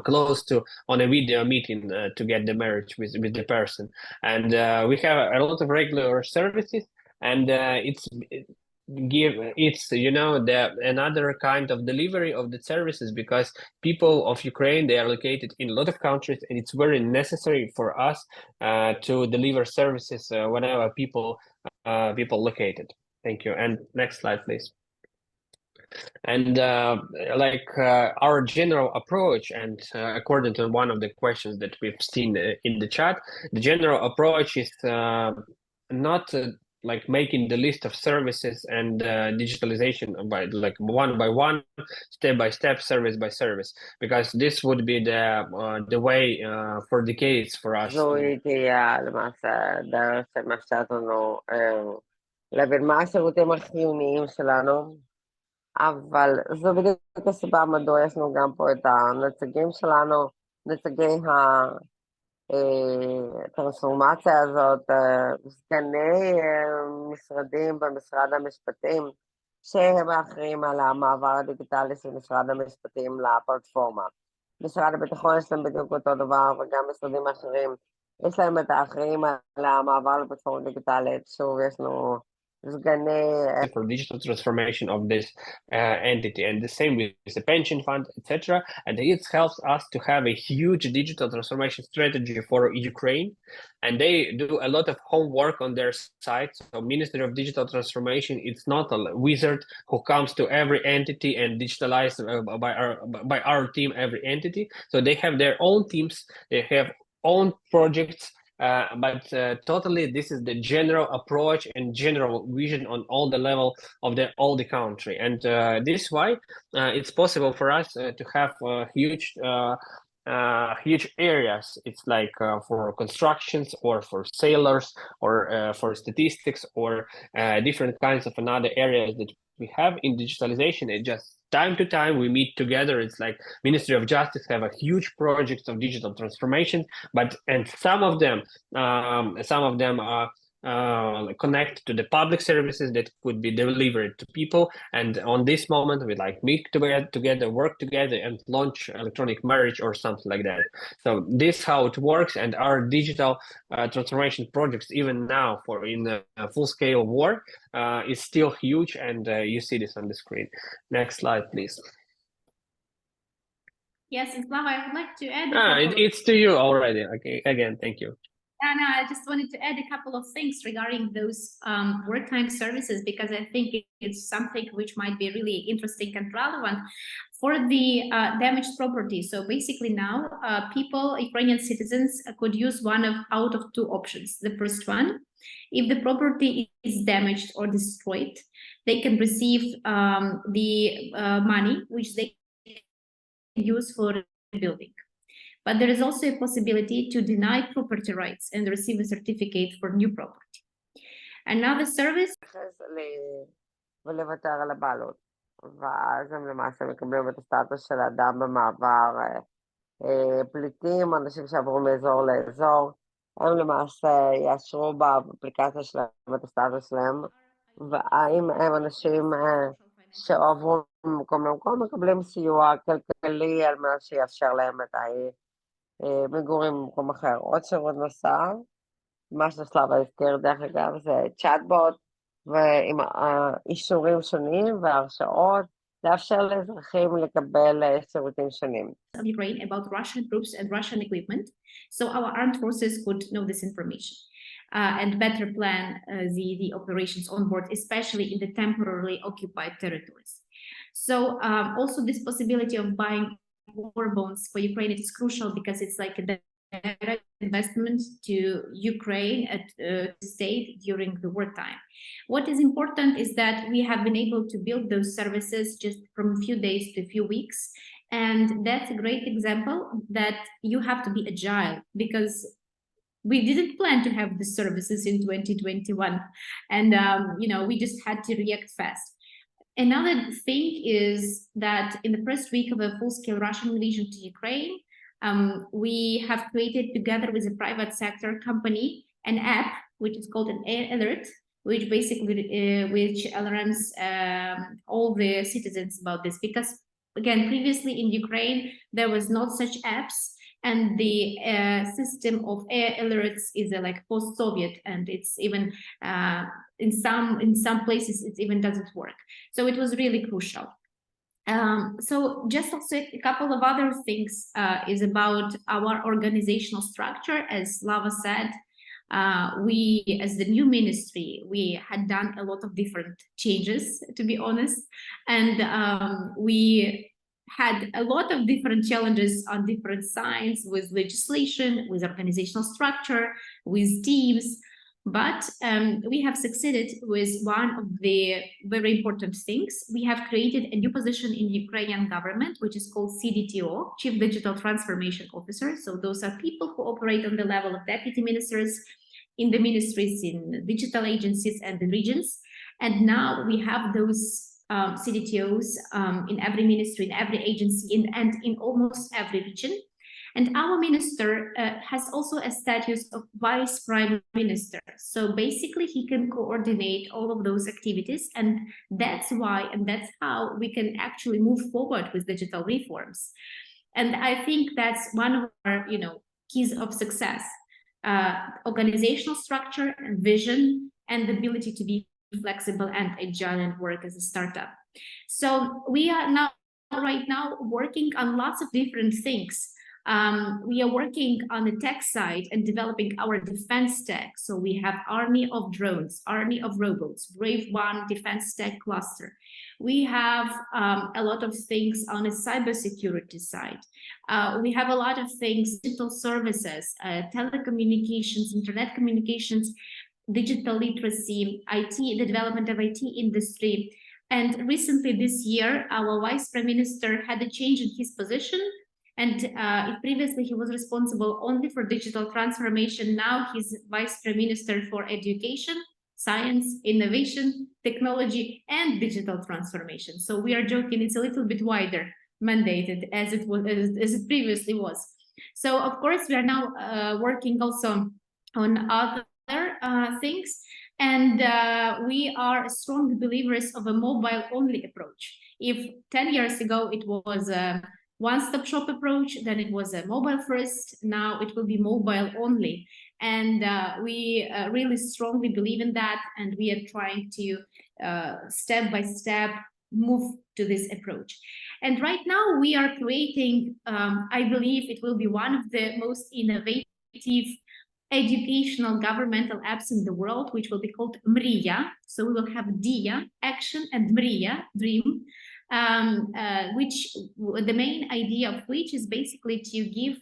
close to on a video meeting to get the marriage with the person. And we have a lot of regular services, and it's another kind of delivery of the services, because people of Ukraine, they are located in a lot of countries, and it's very necessary for us to deliver services whenever people located. Thank you. And next slide, please. And our general approach, and according to one of the questions that we've seen in the chat, the general approach is not like making the list of services and digitalization by one, step by step, service by service, because this would be the way for decades for us. זוהי תהיה למעשה דרך שמאפשרת לנו להבין מה השירותים החיוניים שלנו, אבל זו בדיוק הסיבה מדוע יש לנו גם פה את הנציגים שלנו, נציגי הטרנספורמציה הזאת, סגני משרדים במשרד המשפטים, שהם האחראים על המעבר הדיגיטלי של משרד המשפטים לפלטפורמה. משרד הביטחון יש להם בדיוק אותו דבר, וגם משרדים אחרים, יש להם את האחראים על המעבר לפלטפורמה דיגיטלית. שוב, יש לנו for digital transformation of this entity, and the same with the pension fund, etc. And it helps us to have a huge digital transformation strategy for Ukraine, and they do a lot of homework on their site. So Ministry of Digital Transformation, it's not a wizard who comes to every entity and digitalize by our team every entity. So they have their own teams, they have own projects. But totally, this is the general approach and general vision on all the level of all the country, and this is why it's possible for us to have huge areas. It's like for constructions or for sailors or for statistics or different kinds of another areas that we have in digitalization. It just time to time we meet together. It's like Ministry of Justice have a huge projects of digital transformation, and some of them are connect to the public services that could be delivered to people. And on this moment, we meet together, work together, and launch electronic marriage or something like that. So this is how it works. And our digital transformation projects, even now for in full scale war, is still huge. And you see this on the screen. Next slide, please. Yes, and Slava, I would like to add. It's to you already. Okay, again, thank you. No, I just wanted to add a couple of things regarding those wartime services, because I think it's something which might be really interesting and relevant for the damaged property. So basically now Ukrainian citizens could use out of two options. The first one, if the property is damaged or destroyed, they can receive the money which they use for rebuilding. But there is also a possibility to deny property rights and receive a certificate for new property. Another service. ולוותר על הבעלות, ואז הם למעשה מקבלים את הסטטוס של אדם במעבר, פליטים, אנשים שעברו מאזור לאזור, הם למעשה יאשרו באפליקציה שלהם את הסטטוס שלהם, והאם הם אנשים שעברו ממקום למקום מקבלים סיוע כלכלי על מנת שיאפשר להם את מגורים במקום אחר. עוד שירות נוסף מה ששלבה הזכיר דרך אגב זה צ'אטבוט, ועם אישורים שונים והרשאות, לאפשר לאזרחים לקבל שירותים שונים. Of Ukraine about Russian troops and Russian equipment, so our armed forces could know this information and better plan the operations on board, especially in the temporarily occupied territories. So also this possibility of buying war bonds for Ukraine is crucial because it's like a direct investment to Ukraine at the state during the wartime. What is important is that we have been able to build those services just from a few days to a few weeks. And that's a great example that you have to be agile because we didn't plan to have the services in 2021. And, we just had to react fast. Another thing is that in the first week of a full-scale Russian invasion to Ukraine, we have created together with a private sector company an app which is called an Air Alert, which basically which alarms all the citizens about this. Because again, previously in Ukraine there was not such apps, and the system of air alerts is like post-Soviet, and it's even in some places it even doesn't work. So it was really crucial. So just also a couple of other things is about our organizational structure. As Slava said, we, as the new ministry, we had done a lot of different changes, to be honest, and we had a lot of different challenges on different sides with legislation, with organizational structure, with teams. But we have succeeded with one of the very important things. We have created a new position in the Ukrainian government, which is called CDTO, Chief Digital Transformation Officer. So those are people who operate on the level of deputy ministers in the ministries, in digital agencies and the regions. And now we have those CDTOs in every ministry, in every agency, and in almost every region. And our minister has also a status of vice prime minister. So basically he can coordinate all of those activities, and that's why, and that's how we can actually move forward with digital reforms. And I think that's one of our, keys of success, organizational structure and vision, and the ability to be flexible and agile and work as a startup. So we are right now working on lots of different things. We are working on the tech side and developing our defense tech. So we have army of drones, army of robots, Brave One defense tech cluster. We have a lot of things on a cybersecurity side. We have a lot of things, digital services, telecommunications, internet communications, digital literacy, IT, the development of IT industry. And recently this year, our vice prime minister had a change in his position. And previously he was responsible only for digital transformation. Now he's vice prime minister for education, science, innovation, technology, and digital transformation. So we are joking, it's a little bit wider mandated as it previously was. So of course we are now working also on other things. And we are strong believers of a mobile-only approach. If 10 years ago it was a one-stop shop approach, then it was a mobile first, now it will be mobile only. And we really strongly believe in that, and we are trying to step by step move to this approach. And right now we are creating, I believe it will be one of the most innovative educational governmental apps in the world, which will be called Mriya. So we will have Dia, action, and Mriya, dream, which the main idea of which is basically to give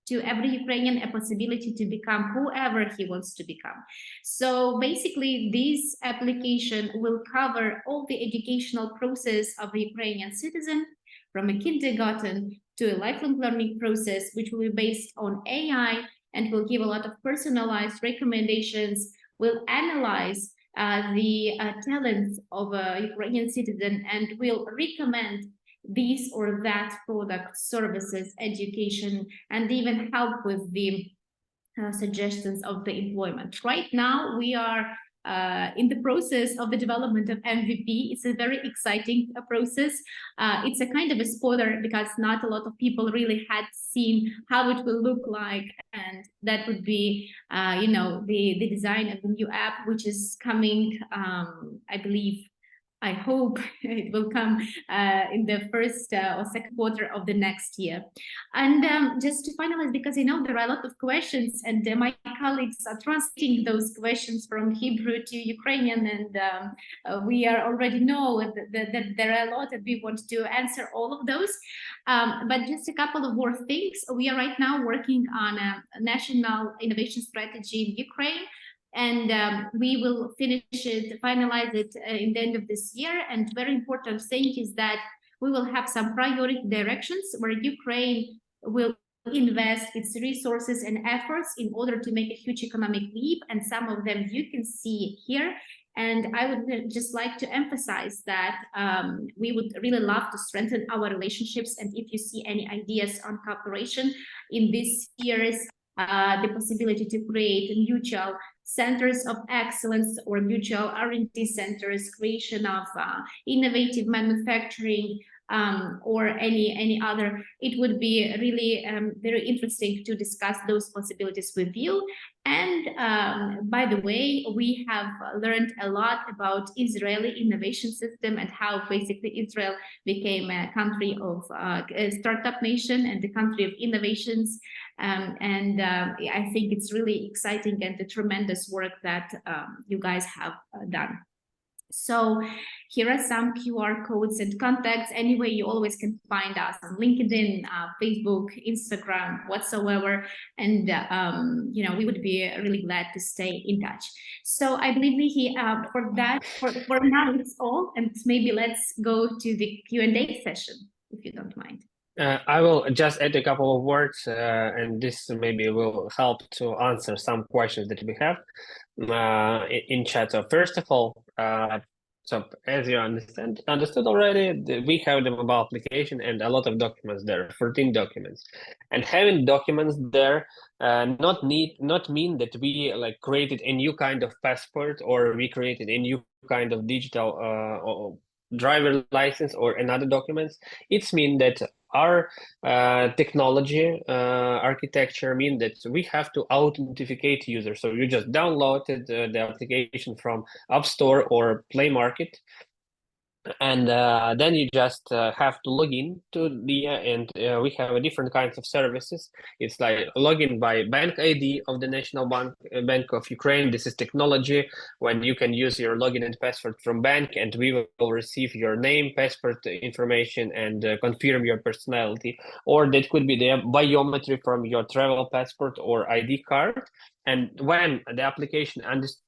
to every Ukrainian a possibility to become whoever he wants to become. So basically this application will cover all the educational process of a Ukrainian citizen, from a kindergarten to a lifelong learning process, which will be based on AI and will give a lot of personalized recommendations, will analyze the talents of a Ukrainian citizen, and will recommend this or that product, services, education, and even help with the suggestions of the employment. Right now, we are in the process of the development of MVP. It's a very exciting process. It's a kind of a spoiler because not a lot of people really had seen how it will look like, and that would be, you know, the design of the new app, which is coming, I believe, I hope it will come in the first or second quarter of the next year. And just to finalize, because I know there are a lot of questions, and my colleagues are translating those questions from Hebrew to Ukrainian, and we are already know that there are a lot, and we want to answer all of those. But just a couple of more things. We are right now working on a national innovation strategy in Ukraine. And we will finish it, finalize it in the end of this year. And very important thing is that we will have some priority directions where Ukraine will invest its resources and efforts in order to make a huge economic leap. And some of them you can see here. And I would just like to emphasize that we would really love to strengthen our relationships. And if you see any ideas on cooperation in this year's the possibility to create mutual centers of excellence or mutual R&D centers, creation of innovative manufacturing, or any other, it would be really very interesting to discuss those possibilities with you. And by the way, we have learned a lot about Israeli innovation system and how basically Israel became a country of a startup nation and the country of innovations. I think it's really exciting and the tremendous work that you guys have done. So here are some QR codes and contacts. Anyway, you always can find us on LinkedIn, Facebook, Instagram, whatsoever. And, you know, we would be really glad to stay in touch. So I believe for now, it's all. And maybe let's go to the Q&A session, if you don't mind. I will just add a couple of words, and this maybe will help to answer some questions that we have in chat. So first of all, so as you understood already, we have the mobile application and a lot of documents there, 14 documents, and having documents there not mean that we like created a new kind of passport or we created a new kind of digital driver license or another documents. It's mean that our technology architecture mean that we have to authenticate users. So you just downloaded the application from App Store or Play Market, and then you just have to log in to the and we have different kinds of services. It's like login by bank ID of the National Bank of Ukraine. This is technology when you can use your login and password from bank, and we will receive your name, passport information, and confirm your personality. Or that could be the biometry from your travel passport or ID card. And when the application understood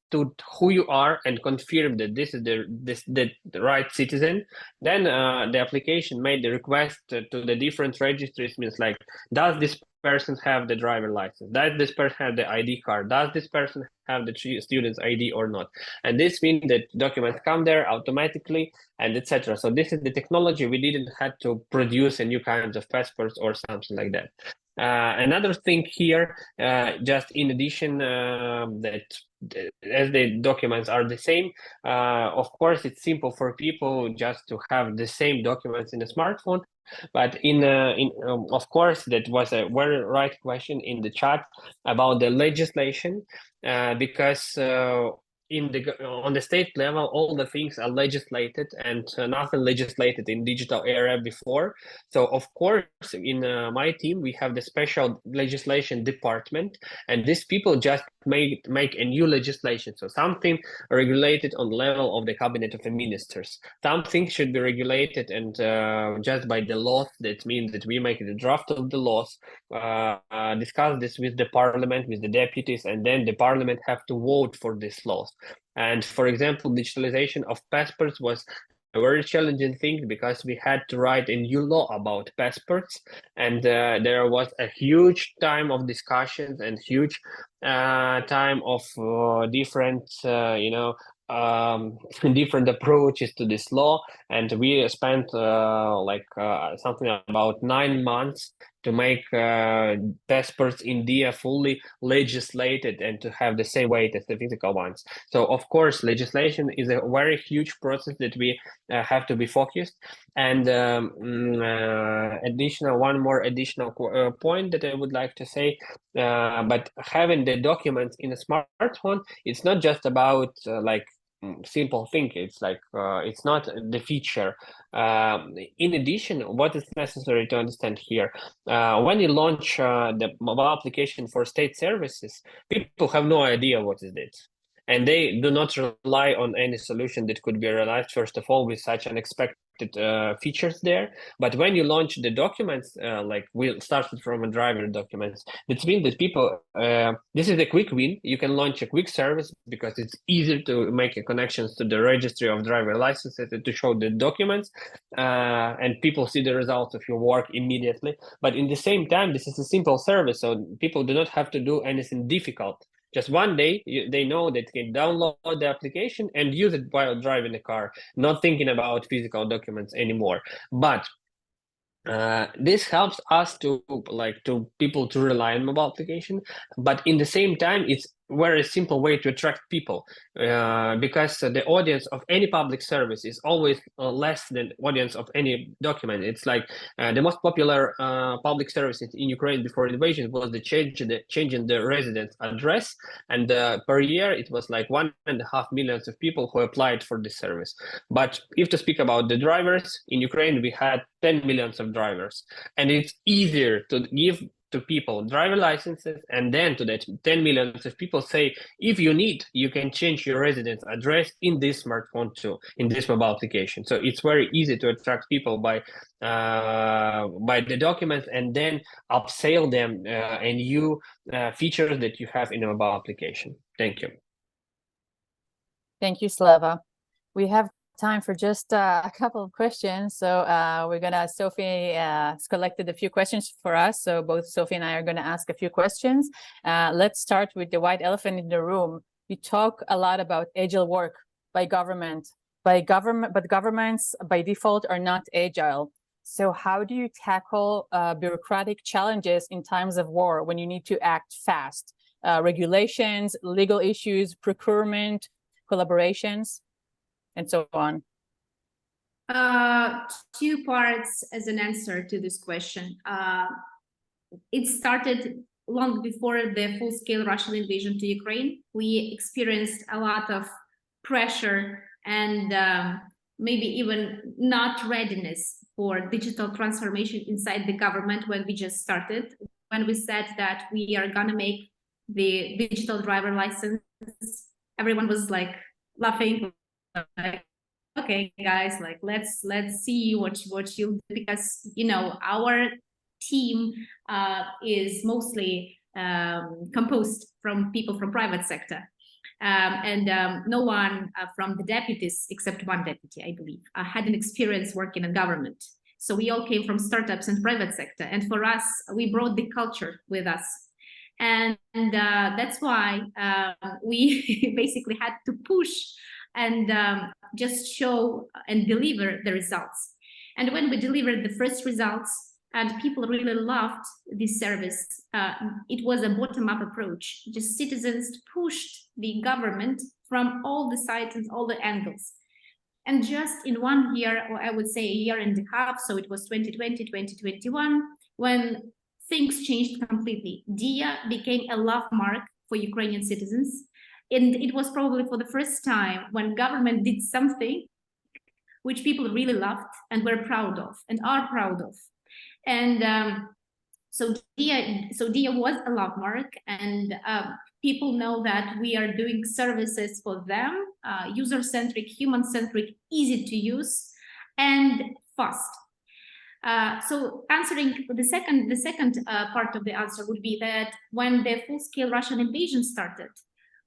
who you are and confirmed that this is the right citizen, then the application made the request to the different registries. Means like, does this person have the driver license? Does this person have the ID card? Does this person have the student's ID or not? And this means that documents come there automatically and etc. So this is the technology. We didn't have to produce a new kind of passports or something like that. Another thing here, just in addition, that as the documents are the same, of course, it's simple for people just to have the same documents in a smartphone. But of course, that was a very right question in the chat about the legislation, because on the state level, all the things are legislated and nothing legislated in digital era before. So of course, in my team, we have the special legislation department, and these people just make a new legislation. So something regulated on the level of the cabinet of the ministers. Something should be regulated and just by the laws. That means that we make the draft of the laws, discuss this with the parliament, with the deputies, and then the parliament have to vote for these laws. And for example, digitalization of passports was a very challenging thing because we had to write a new law about passports, and there was a huge time of discussions and huge time of different different approaches to this law, and we spent something about 9 months to make passports in Dia fully legislated and to have the same weight as the physical ones. So of course, legislation is a very huge process that we have to be focused. And one more additional point that I would like to say, but having the documents in a smartphone, it's not just about simple thing. It's like it's not the feature. In addition, what is necessary to understand here, when you launch the mobile application for state services, people have no idea what is it. And they do not rely on any solution that could be realized, first of all, with such unexpected features there. But when you launch the documents, like we started from a driver documents, it means that people, this is a quick win. You can launch a quick service because it's easier to make a connections to the registry of driver licenses to show the documents, and people see the results of your work immediately. But in the same time, this is a simple service, so people do not have to do anything difficult. Just one day, they know that they can download the application and use it while driving the car, not thinking about physical documents anymore. But this helps us to people to rely on mobile application. But in the same time, it's very simple way to attract people, because the audience of any public service is always less than audience of any document. It's like the most popular public services in Ukraine before invasion was the changing the residence address, and per year it was like 1.5 million of people who applied for this service. But if to speak about the drivers in Ukraine, we had 10 millions of drivers, and it's easier to give to people driver licenses, and then to that 10 millions of people say, if you need, you can change your residence address in this smartphone too, in this mobile application. So it's very easy to attract people by the documents, and then upsell them a new features that you have in a mobile application. Thank you. Thank you, Slava. We have time for just a couple of questions. So Sophie has collected a few questions for us. So both Sophie and I are gonna ask a few questions. Let's start with the white elephant in the room. You talk a lot about agile work by government, but governments by default are not agile. So how do you tackle bureaucratic challenges in times of war when you need to act fast? Regulations, legal issues, procurement, collaborations, and so on? Two parts as an answer to this question. It started long before the full-scale Russian invasion to Ukraine. We experienced a lot of pressure and maybe even not readiness for digital transformation inside the government when we just started. When we said that we are gonna make the digital driver license, everyone was like laughing, like, okay, guys, like let's see what you'll do, because our team is mostly composed from people from private sector, and no one from the deputies, except one deputy, I believe, had an experience working in government. So we all came from startups and private sector, and for us, we brought the culture with us. And that's why we basically had to push and just show and deliver the results. And when we delivered the first results and people really loved this service, it was a bottom-up approach. Just citizens pushed the government from all the sides and all the angles. And just in 1 year, or I would say a year and a half, so it was 2020, 2021, when things changed completely. Dia became a love mark for Ukrainian citizens. And it was probably for the first time when government did something which people really loved and were proud of and are proud of. And so Dia was a love mark, and people know that we are doing services for them, user-centric, human-centric, easy to use, and fast. So answering the second part of the answer would be that when the full-scale Russian invasion started,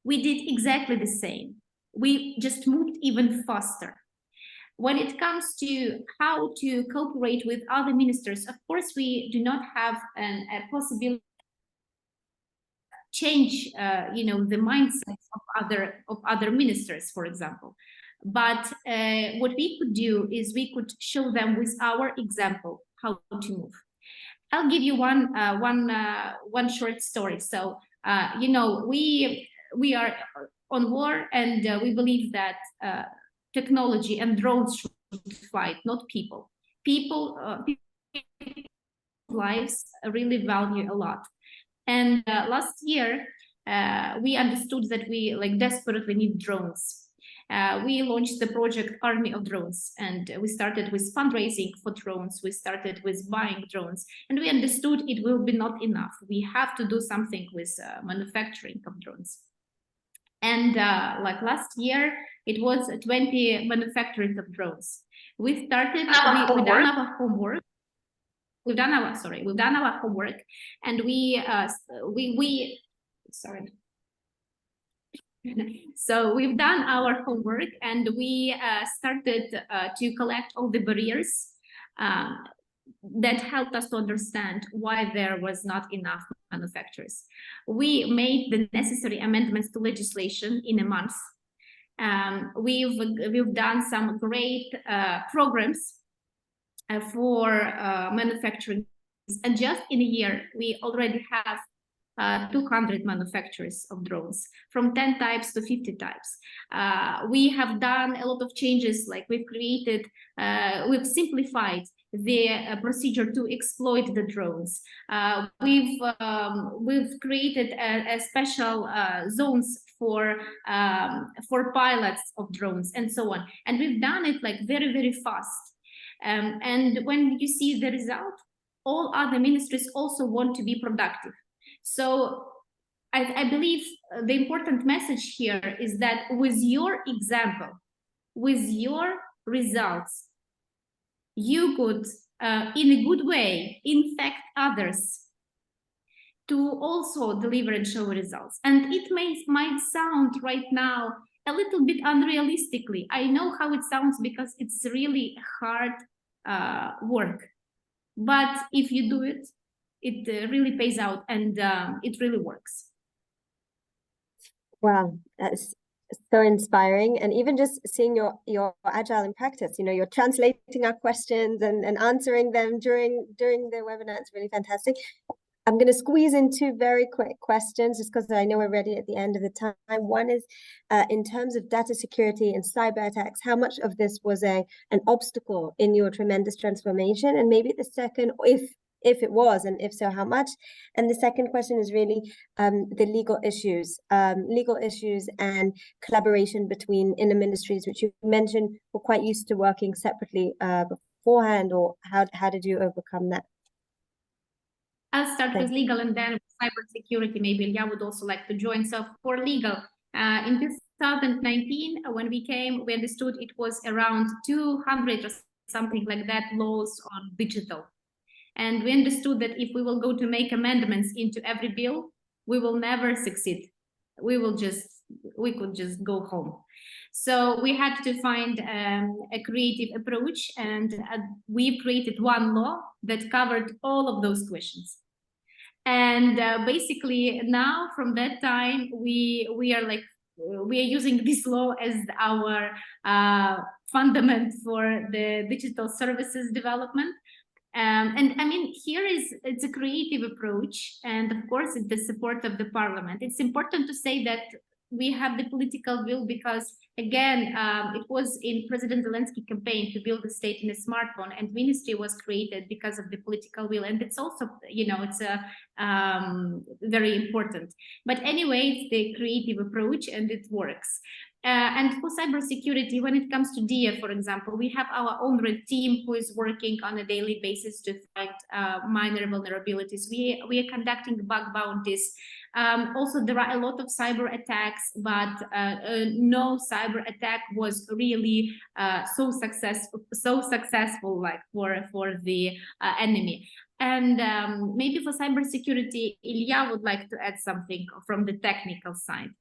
we did exactly the same. We just moved even faster. When it comes to how to cooperate with other ministers, of course, we do not have a possibility to change, the mindset of other ministers, for example. But what we could do is we could show them with our example how to move. I'll give you one short story. So, you know, we are on war, and we believe that technology and drones should fight, not people. People's lives really value a lot. And last year, we understood that we desperately need drones. We launched the project Army of Drones, and we started with fundraising for drones. We started with buying drones, and we understood it will be not enough. We have to do something with manufacturing of drones. And like last year, it was 20 manufacturing of drones. We started, we done our homework. We've done our homework, and so we've done our homework, and we started to collect all the barriers that helped us to understand why there was not enough manufacturers. We made the necessary amendments to legislation in a month. We've done some great programs for manufacturing, and just in a year we already have 200 manufacturers of drones, from 10 types to 50 types. We have done a lot of changes, like we've simplified the procedure to exploit the drones. We've created a special zones for pilots of drones, and so on. And we've done it very, very fast. And when you see the result, all other ministries also want to be productive. So I believe the important message here is that with your example, with your results, you could, in a good way, infect others to also deliver and show results. And it might sound right now a little bit unrealistically. I know how it sounds because it's really hard work. But if you do it, it really pays out, and it really works. Wow, that's so inspiring. And even just seeing your agile in practice, you know, you're translating our questions and answering them during the webinar. It's really fantastic. I'm going to squeeze in two very quick questions just because I know we're ready at the end of the time. One is in terms of data security and cyber attacks, how much of this was an obstacle in your tremendous transformation? And maybe the second, if it was, and if so, how much? And the second question is really the legal issues and collaboration in the ministries, which you mentioned were quite used to working separately beforehand, or how did you overcome that? I'll start with legal, and then cybersecurity. Maybe Ilya would also like to join. So for legal, in 2019, when we came, we understood it was around 200 or something like that laws on digital. And we understood that if we will go to make amendments into every bill, we will never succeed. We could just go home. So we had to find a creative approach, and we created one law that covered all of those questions. And basically now, from that time, we are using this law as our fundament for the digital services development. And I mean, it's a creative approach, and of course, it's the support of the parliament. It's important to say that we have the political will because, again, it was in President Zelensky campaign to build a state in a smartphone, and ministry was created because of the political will. And it's also, you know, it's very important. But anyway, it's the creative approach, and it works. And for cybersecurity, when it comes to DIA, for example, we have our own red team who is working on a daily basis to fight minor vulnerabilities. We are conducting bug bounties. Also, there are a lot of cyber attacks, but no cyber attack was really so successful like for the enemy. And maybe for cybersecurity, Ilya would like to add something from the technical side.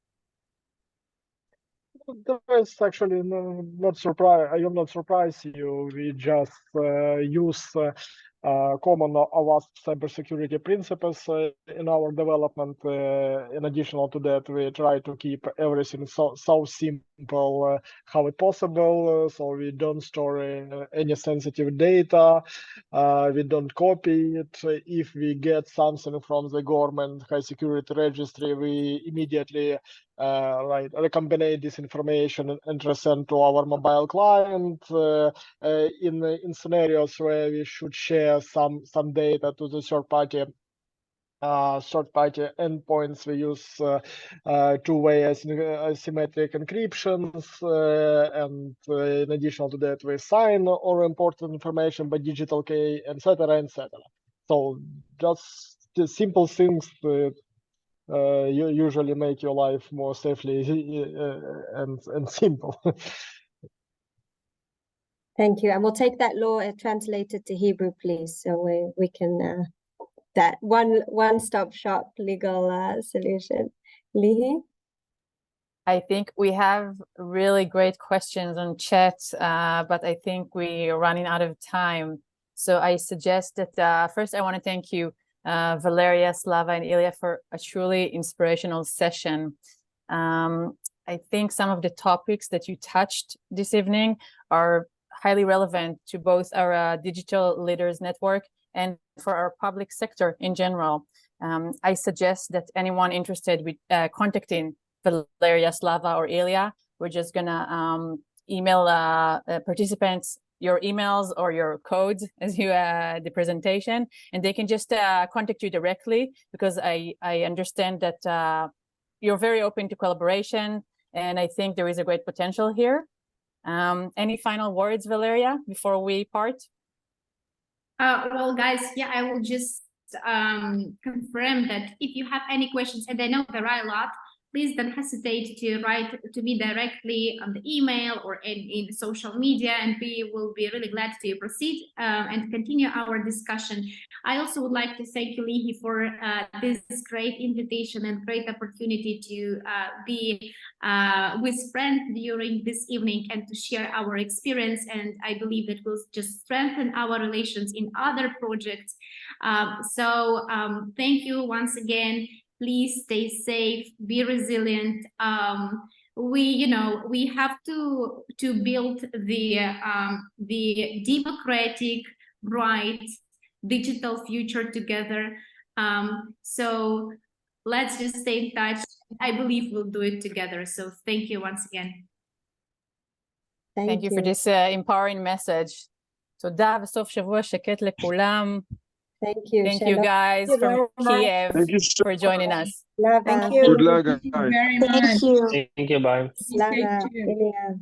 That's actually not surprised. I am not surprised you. We just use common OWASP cybersecurity principles in our development. In addition to that, we try to keep everything so simple how it's possible. So we don't store any sensitive data. We don't copy it. If we get something from the government high security registry, we immediately recombine this information and resend to our mobile client. In scenarios where we should share some data to the third party endpoints, we use two-way asymmetric encryptions, and in addition to that, we sign all important information by digital key, etc., etc. So just the simple things that usually make your life more safely and simple. Thank you. And we'll take that law translated to Hebrew, please, so we can that one-stop shop legal solution. Lihi? I think we have really great questions on chat, but I think we're running out of time. So I suggest that first I want to thank you, Välirja, Slava, and Ilya, for a truly inspirational session. I think some of the topics that you touched this evening are highly relevant to both our Digital Leaders Network and for our public sector in general. I suggest that anyone interested with contacting Välirja, Slava, or Ilya, we're just gonna email participants your emails or your codes as you the presentation, and they can just contact you directly, because I understand that you're very open to collaboration, and I think there is a great potential here. Any final words, Välirja, before we part? Well, guys, yeah, I will just confirm that if you have any questions, and I know there are a lot, please don't hesitate to write to me directly on the email or in social media, and we will be really glad to proceed and continue our discussion. I also would like to thank you, Lihi, for this great invitation and great opportunity to be with friends during this evening and to share our experience. And I believe that will just strengthen our relations in other projects. So thank you once again. Please stay safe, be resilient. We have to build the democratic, bright, digital future together. So let's just stay in touch. I believe we'll do it together. So thank you once again. Thank you for this empowering message. תודה, וסוף שבוע שקט לכולם. Thank you. Thank you guys from Kiev for joining us. Thank you. Good luck, Thank you guys. very much. Thank you. Thank you, bye. Slava, Ilya.